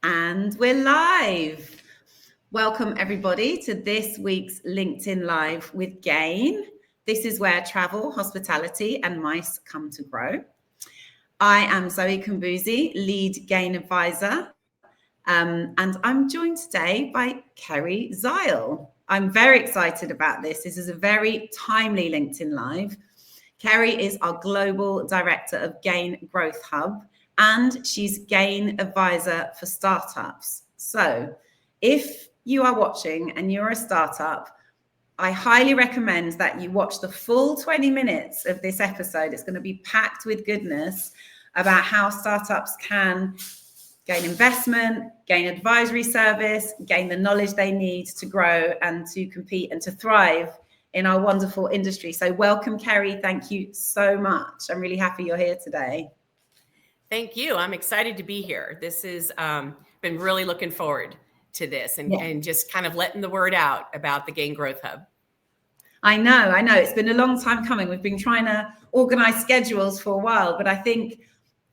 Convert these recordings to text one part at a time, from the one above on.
And we're live. Welcome, everybody, to this week's LinkedIn Live with Gain. This is where travel, hospitality, and mice come to grow. I am Zoe Kumbuzi, lead Gain advisor, and I'm joined today by Kerry Zile. I'm very excited about this. This is a very timely LinkedIn Live. Kerry is our global director of Gain Growth Hub, and she's Gain advisor for startups. So if you are watching and you're a startup, I highly recommend that you watch the full 20 minutes of this episode. It's going to be packed with goodness about how startups can gain investment, gain advisory service, gain the knowledge they need to grow and to compete and to thrive in our wonderful industry. So welcome, Kerry. Thank you so much. I'm really happy you're here today. Thank you. I'm excited to be here. This is been really looking forward to this and just kind of letting the word out about the Gain Growth Hub. I know. It's been a long time coming. We've been trying to organize schedules for a while, but I think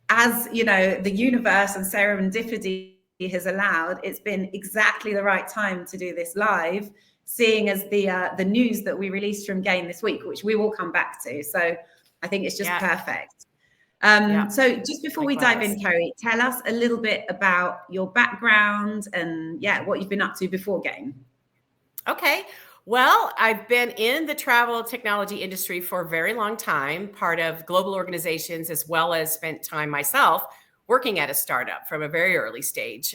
as you know, the universe and serendipity has allowed, it's been exactly the right time to do this live, seeing as the news that we released from Gain this week, which we will come back to. So I think it's just perfect. So just before we dive in, Kerry, tell us a little bit about your background and what you've been up to before Gain. Okay. Well, I've been in the travel technology industry for a very long time, part of global organizations, as well as spent time myself working at a startup from a very early stage,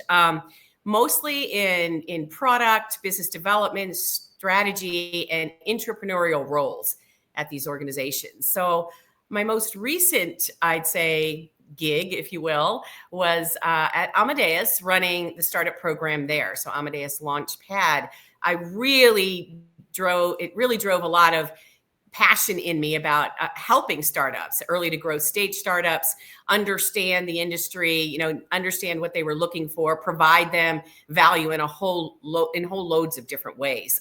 mostly in product, business development, strategy, and entrepreneurial roles at these organizations. So my most recent, I'd say, gig, if you will, was at Amadeus running the startup program there. So Amadeus Launchpad. It really drove a lot of passion in me about helping startups, early to growth stage startups, understand the industry, understand what they were looking for, provide them value in whole loads of different ways.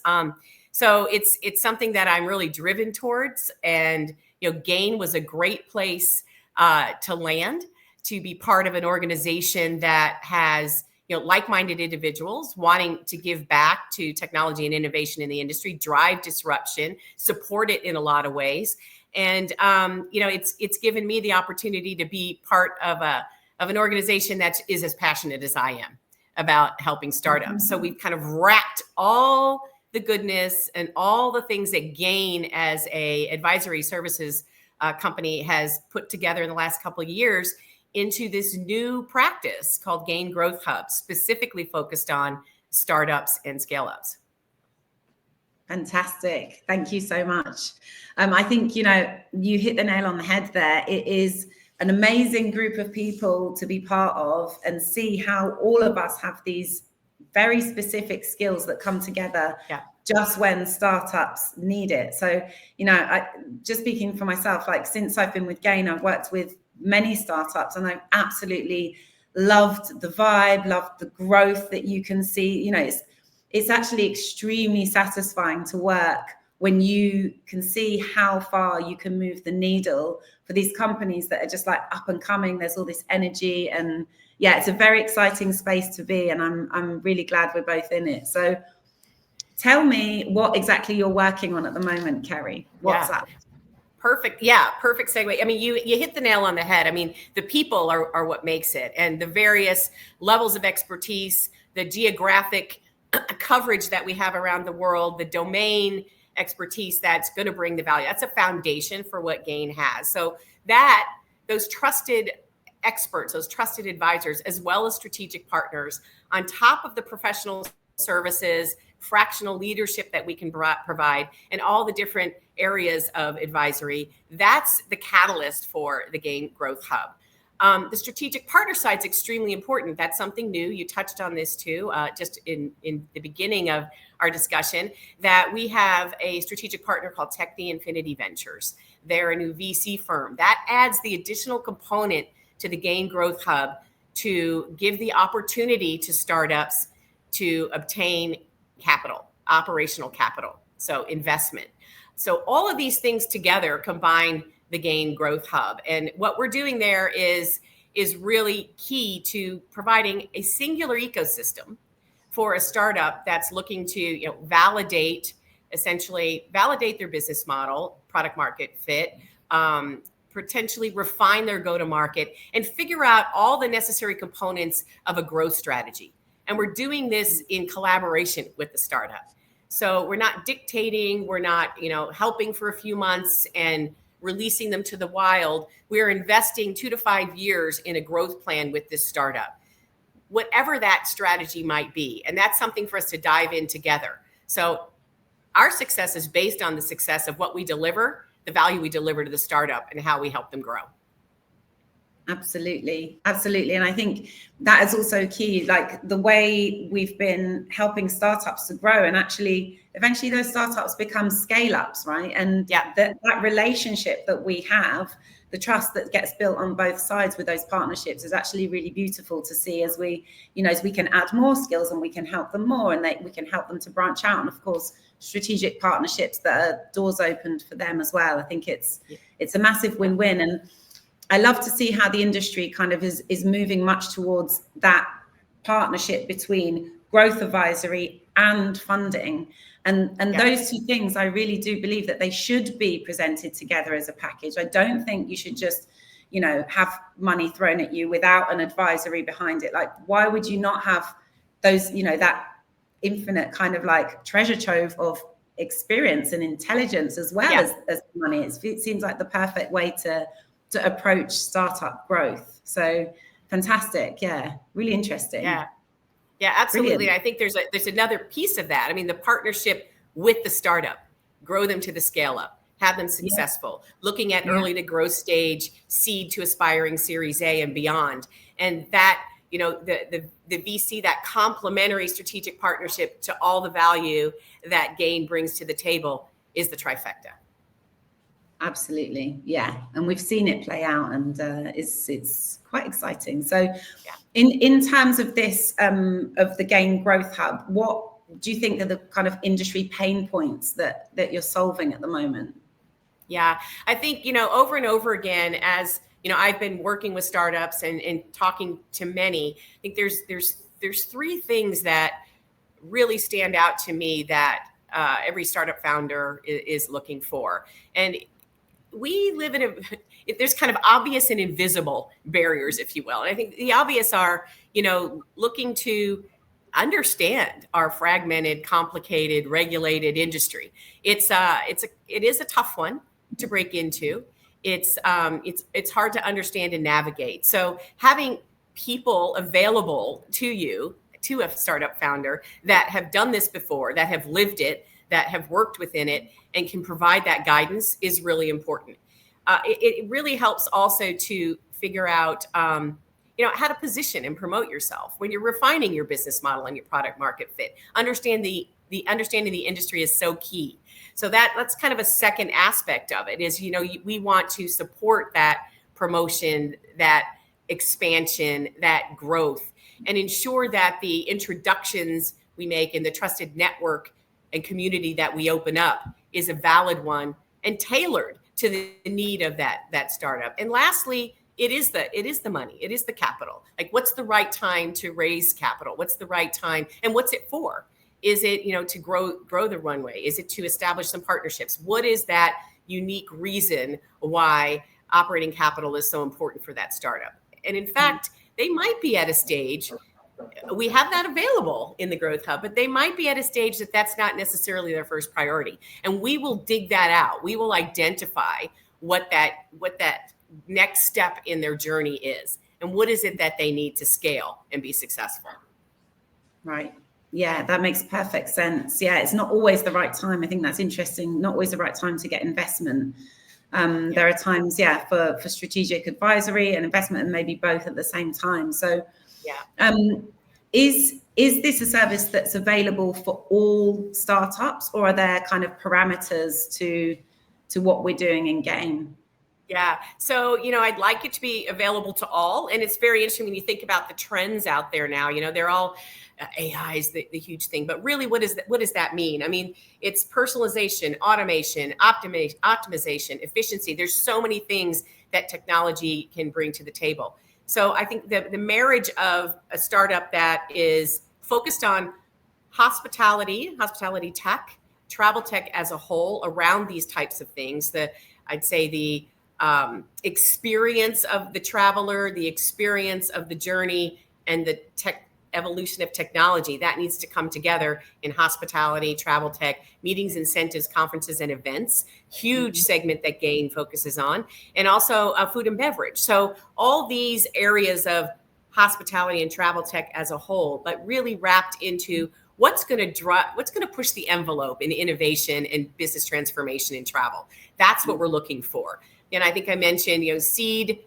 So it's something that I'm really driven towards, and Gain was a great place to land, to be part of an organization that has like-minded individuals wanting to give back to technology and innovation in the industry, drive disruption, support it in a lot of ways. And it's given me the opportunity to be part of an organization that is as passionate as I am about helping startups. Mm-hmm. So we've kind of wrapped all the goodness and all the things that Gain as a advisory services company has put together in the last couple of years into this new practice called Gain Growth Hub, specifically focused on startups and scale-ups. Fantastic. Thank you so much. I think, you hit the nail on the head there. It is an amazing group of people to be part of and see how all of us have these very specific skills that come together just when startups need it. So, just speaking for myself, like since I've been with Gain, I've worked with many startups and I've absolutely loved the vibe, loved the growth that you can see. It's actually extremely satisfying to work when you can see how far you can move the needle for these companies that are just like up and coming. There's all this energy and it's a very exciting space to be, and I'm really glad we're both in it. So tell me what exactly you're working on at the moment, Kerry. What's up? Perfect. Yeah, perfect segue. I mean, you hit the nail on the head. I mean, the people are what makes it, and the various levels of expertise, the geographic coverage that we have around the world, the domain expertise that's going to bring the value. That's a foundation for what Gain has. So those trusted experts, those trusted advisors, as well as strategic partners, on top of the professional services, fractional leadership that we can provide, and all the different areas of advisory, that's the catalyst for the Gain Growth Hub. The strategic partner side is extremely important. That's something new. You touched on this too, just in the beginning of our discussion, that we have a strategic partner called Tech the Infinity Ventures. They're a new VC firm. That adds the additional component to the Gain Growth Hub to give the opportunity to startups to obtain capital, operational capital, so investment. So all of these things together combine the Gain Growth Hub. And what we're doing there is is really key to providing a singular ecosystem for a startup that's looking to essentially validate their business model, product market fit, potentially refine their go-to-market, and figure out all the necessary components of a growth strategy. And we're doing this in collaboration with the startup. So we're not dictating, we're not, helping for a few months and releasing them to the wild. We're investing 2 to 5 years in a growth plan with this startup, whatever that strategy might be. And that's something for us to dive in together. So our success is based on the success of what we deliver, the value we deliver to the startup, and how we help them grow. Absolutely. And I think that is also key, like the way we've been helping startups to grow, and actually eventually those startups become scale ups, right? And that relationship that we have, the trust that gets built on both sides with those partnerships is actually really beautiful to see as we can add more skills and we can help them more, and we can help them to branch out. And of course, strategic partnerships that are doors opened for them as well. I think it's a massive win-win. And I love to see how the industry kind of is moving much towards that partnership between growth advisory and funding. And those two things, I really do believe that they should be presented together as a package. I don't think you should just, have money thrown at you without an advisory behind it. Like, why would you not have those, that infinite kind of like treasure trove of experience and intelligence as well as money? It seems like the perfect way to approach startup growth. So fantastic. Yeah, really interesting. Yeah, absolutely. Brilliant. I think there's another piece of that. I mean, the partnership with the startup, grow them to the scale up, have them successful, looking at early to growth stage, seed to aspiring Series A and beyond. And that, the VC, that complementary strategic partnership to all the value that Gain brings to the table is the trifecta. Absolutely. Yeah. And we've seen it play out, and it's quite exciting. So in terms of this, of the Gain Growth Hub, what do you think are the kind of industry pain points that you're solving at the moment? Yeah, I think, over and over again, as I've been working with startups and talking to many, I think there's 3 things that really stand out to me that every startup founder is looking for. And we live there's kind of obvious and invisible barriers, if you will. And I think the obvious are, looking to understand our fragmented, complicated, regulated industry. It is a tough one to break into. It's hard to understand and navigate. So having people available to you, to a startup founder that have done this before, that have lived it, that have worked within it, and can provide that guidance is really important. It really helps also to figure out, how to position and promote yourself when you're refining your business model and your product market fit. Understanding the industry is so key. So that's kind of a second aspect of it is, we want to support that promotion, that expansion, that growth, and ensure that the introductions we make and the trusted network and community that we open up is a valid one and tailored to the need of that startup. And lastly, it is the money, it is the capital. Like, what's the right time to raise capital? What's the right time, and what's it for? Is it, to grow the runway? Is it to establish some partnerships? What is that unique reason why operating capital is so important for that startup? And in fact, they might be at a stage, we have that available in the Growth Hub, but they might be at a stage that's not necessarily their first priority. And we will dig that out. We will identify what that next step in their journey is, and what is it that they need to scale and be successful. Right. Yeah, that makes perfect sense. Yeah, it's not always the right time. I think that's interesting. Not always the right time to get investment. There are times, for strategic advisory and investment, and maybe both at the same time. So is this a service that's available for all startups, or are there kind of parameters to what we're doing in Gain? Yeah. So, I'd like it to be available to all. And it's very interesting when you think about the trends out there now. They're all AI is the huge thing. But really, what does that mean? I mean, it's personalization, automation, optimization, efficiency. There's so many things that technology can bring to the table. So I think the marriage of a startup that is focused on hospitality tech, travel tech as a whole around these types of things, I'd say the experience of the traveler, the experience of the journey, and the evolution of technology that needs to come together in hospitality, travel tech, meetings, incentives, conferences, and events. Huge segment that Gain focuses on, and also food and beverage. So all these areas of hospitality and travel tech as a whole, but really wrapped into what's going to push the envelope in innovation and business transformation in travel. That's what we're looking for. And I think I mentioned, seed,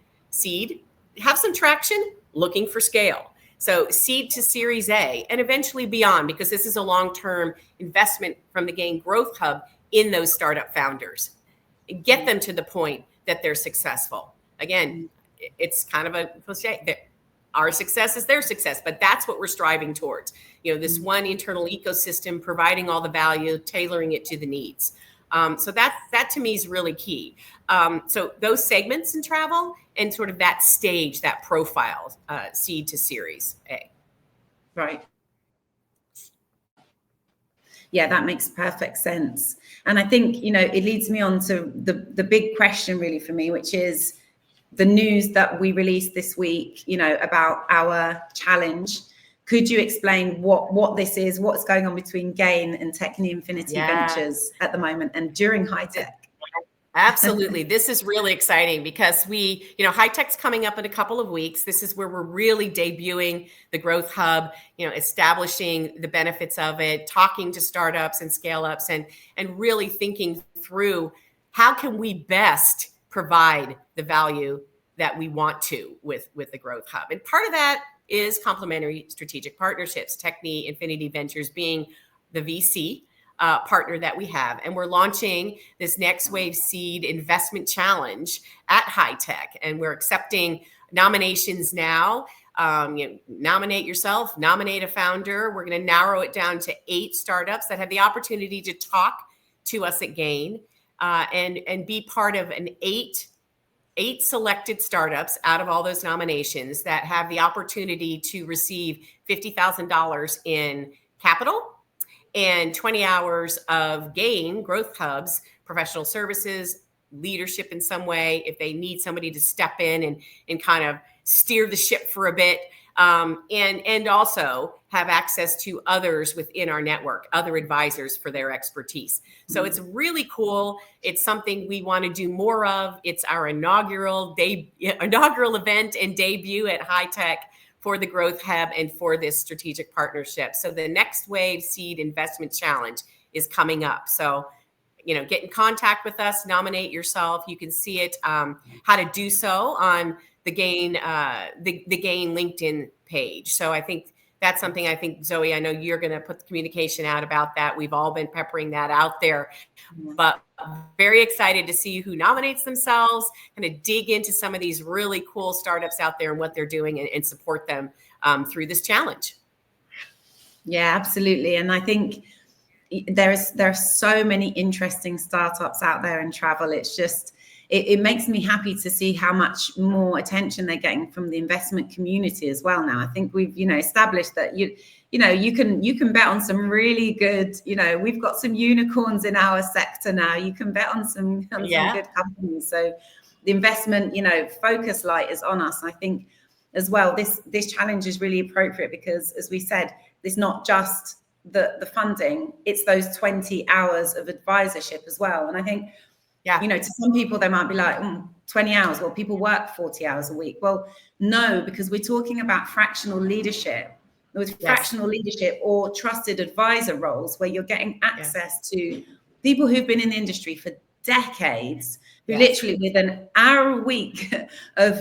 have some traction, looking for scale. So seed to Series A and eventually beyond, because this is a long-term investment from the Gain Growth Hub in those startup founders. Get them to the point that they're successful. Again, it's kind of a cliche that our success is their success, but that's what we're striving towards. This one internal ecosystem, providing all the value, tailoring it to the needs. So that to me is really key. So those segments in travel and sort of that stage, that profile, seed to Series A. Right. Yeah, that makes perfect sense. And I think, it leads me on to the big question really for me, which is the news that we released this week, about our challenge. Could you explain what this is, what's going on between Gain and Techni Infinity Ventures at the moment and during High Tech? Absolutely. This is really exciting because High Tech's coming up in a couple of weeks. This is where we're really debuting the Growth Hub, establishing the benefits of it, talking to startups and scale-ups, and really thinking through how can we best provide the value that we want to with the Growth Hub. And part of that is complementary strategic partnerships, Techni Infinity Ventures being the VC partner that we have. And we're launching this Next Wave Seed Investment Challenge at High Tech. And we're accepting nominations now. Nominate yourself, nominate a founder. We're going to narrow it down to 8 startups that have the opportunity to talk to us at Gain and be part of an 8 selected startups out of all those nominations that have the opportunity to receive $50,000 in capital and 20 hours of Gain Growth Hubs, professional services, leadership in some way, if they need somebody to step in and kind of steer the ship for a bit, and also have access to others within our network, other advisors for their expertise. So it's really cool. It's something we want to do more of. It's our inaugural event and debut at High Tech for the Growth Hub and for this strategic partnership. So the Next Wave Seed Investment Challenge is coming up. So, get in contact with us, nominate yourself. You can see it, how to do so on the Gain, the Gain LinkedIn page. So I think that's something Zoe, I know you're going to put the communication out about that. We've all been peppering that out there, but very excited to see who nominates themselves and to dig into some of these really cool startups out there and what they're doing and support them through this challenge. Yeah, absolutely. And I think there are so many interesting startups out there in travel. It's just, it makes me happy to see how much more attention they're getting from the investment community as well now. I think we've, established that you can bet on some really good, we've got some unicorns in our sector now. You can bet on some good companies. So the investment, focus light is on us. I think as well, this challenge is really appropriate because, as we said, it's not just the funding, it's those 20 hours of advisorship as well. And I think, to some people, they might be like, 20 hours. Well, people work 40 hours a week. Well, no, because we're talking about fractional leadership. With fractional leadership or trusted advisor roles where you're getting access to people who've been in the industry for decades, who literally with an hour a week of,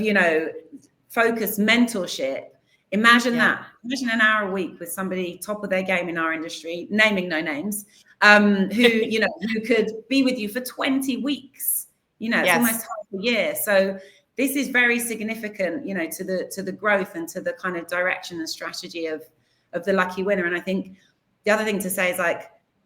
focused mentorship. Imagine that. Imagine an hour a week with somebody top of their game in our industry, naming no names, who could be with you for 20 weeks. It's almost half a year. So this is very significant, to the growth and to the kind of direction and strategy of the lucky winner. And I think the other thing to say is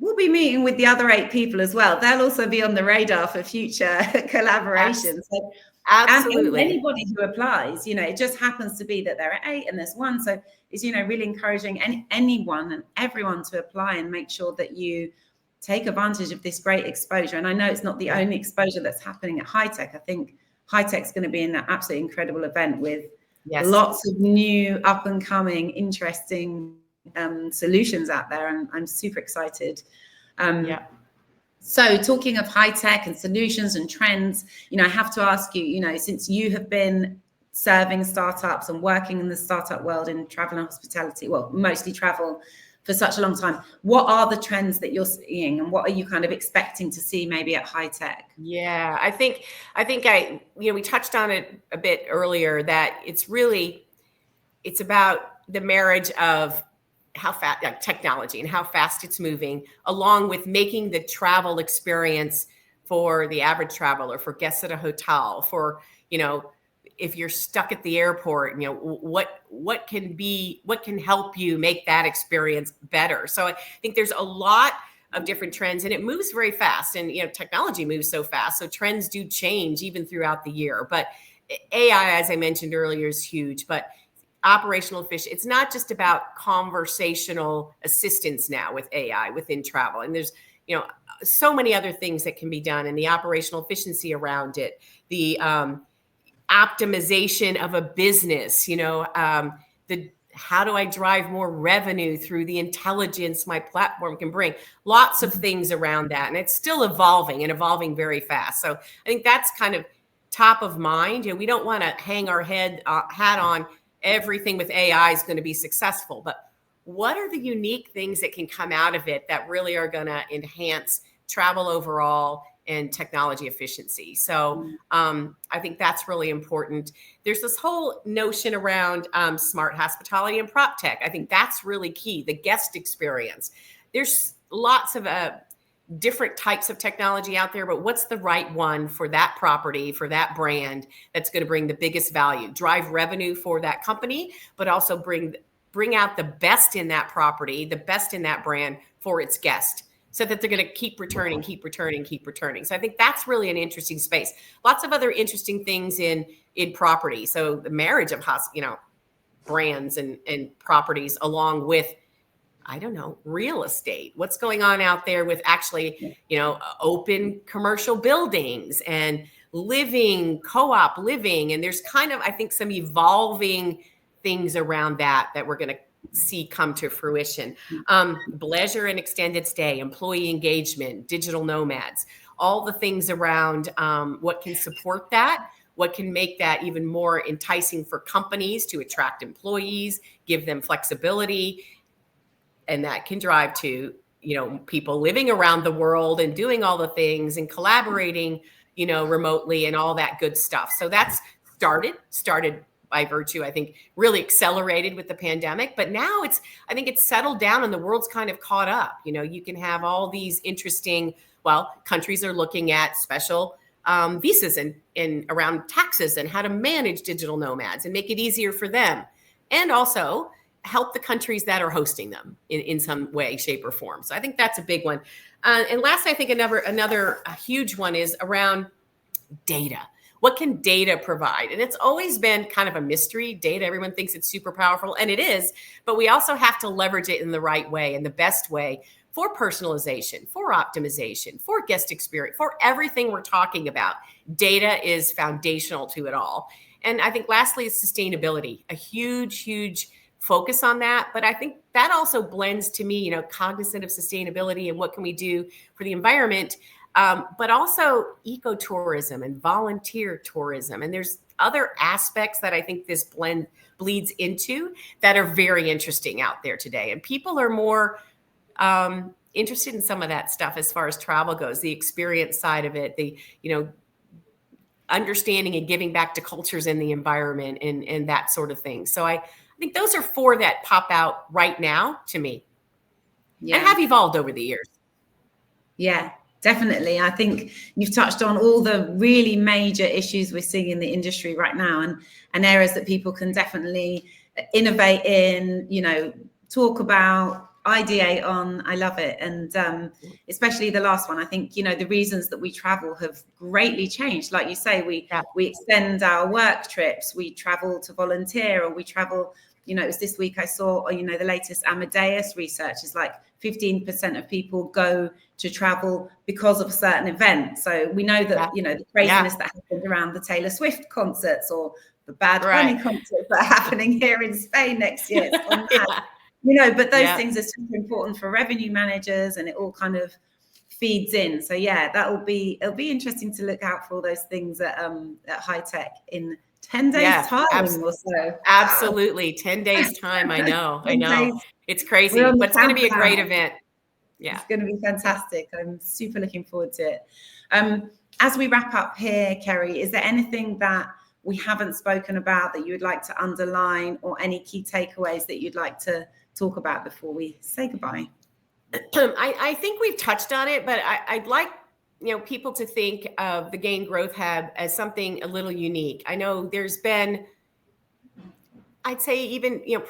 we'll be meeting with the other 8 people as well. They'll also be on the radar for future collaborations. So, and Absolutely. anybody who applies, it just happens to be that there are 8 and there's 1. So it's, really encouraging anyone and everyone to apply and make sure that you take advantage of this great exposure. And I know it's not the only exposure that's happening at High Tech. I think High Tech's going to be an absolutely incredible event with lots of new, up and coming, interesting solutions out there, and I'm super excited. So talking of high tech and solutions and trends, I have to ask you, since you have been serving startups and working in the startup world in travel and hospitality, well, mostly travel, for such a long time, what are the trends that you're seeing, and what are you kind of expecting to see maybe at High Tech? Yeah, I think we touched on it a bit earlier, that it's about the marriage of how fast technology and how fast it's moving, along with making the travel experience for the average traveler, for guests at a hotel, for, if you're stuck at the airport, what can help you make that experience better. So I think there's a lot of different trends, and it moves very fast, and technology moves so fast, so trends do change even throughout the year. But AI, as I mentioned earlier, is huge. But operational efficiency, it's not just about conversational assistance now with AI within travel, and there's so many other things that can be done, and the operational efficiency around it, the optimization of a business, how do I drive more revenue through the intelligence my platform can bring? Lots of things around that. And it's still evolving, and evolving very fast. So I think that's kind of top of mind. We don't want to hang our hat on everything with AI is going to be successful. But what are the unique things that can come out of it that really are going to enhance travel overall and technology efficiency? So I think that's really important. There's this whole notion around smart hospitality and prop tech. I think that's really key, the guest experience. There's lots of different types of technology out there, but what's the right one for that property, for that brand, that's going to bring the biggest value, drive revenue for that company, but also bring out the best in that property, the best in that brand for its guest, so that they're going to keep returning. So I think that's really an interesting space. Lots of other interesting things in property. So the marriage of brands and properties, along with, I don't know, real estate. What's going on out there with actually, open commercial buildings and co-op living. And there's kind of, I think, some evolving things around that we're going to see come to fruition. Leisure and extended stay, employee engagement, digital nomads, all the things around what can support that, what can make that even more enticing for companies to attract employees, give them flexibility. And that can drive to, people living around the world and doing all the things and collaborating, remotely and all that good stuff. So that's started by virtue, I think, really accelerated with the pandemic. But now I think it's settled down, and the world's kind of caught up. You can have all these interesting, countries are looking at special visas and around taxes and how to manage digital nomads and make it easier for them. And also help the countries that are hosting them in some way, shape, or form. So I think that's a big one. And last, I think another huge one is around data. What can data provide? And it's always been kind of a mystery. Data, everyone thinks it's super powerful, and it is, but we also have to leverage it in the right way and the best way for personalization, for optimization, for guest experience, for everything we're talking about. Data is foundational to it all. And I think lastly is sustainability, a huge focus on that. But I think that also blends to me, cognizant of sustainability and what can we do for the environment, but also ecotourism and volunteer tourism. And there's other aspects that I think this bleeds into that are very interesting out there today. And people are more interested in some of that stuff as far as travel goes, the experience side of it, the, understanding and giving back to cultures and the environment and that sort of thing. So I think those are 4 that pop out right now to me, and have evolved over the years. Yeah, definitely. I think you've touched on all the really major issues we're seeing in the industry right now, and areas that people can definitely innovate in, talk about, ideate on. I love it. And especially the last one, I think, the reasons that we travel have greatly changed. Like you say, we extend our work trips, we travel to volunteer, or we travel, it was this week I saw, the latest Amadeus research is like 15% of people go to travel because of a certain event. So we know that, the craziness that happened around the Taylor Swift concerts or the Bad Bunny concerts that are happening here in Spain next year. It's gone mad. But those things are super important for revenue managers, and it all kind of feeds in. So it'll be interesting to look out for all those things at High Tech in 10 days time or so. Absolutely. 10 days time. I know. It's crazy, but it's going to be a great event. Yeah. It's going to be fantastic. I'm super looking forward to it. As we wrap up here, Kerry, is there anything that we haven't spoken about that you would like to underline, or any key takeaways that you'd like to talk about before we say goodbye? I think we've touched on it, but I'd like people to think of the Gain Growth Hub as something a little unique. I know there's been, I'd say even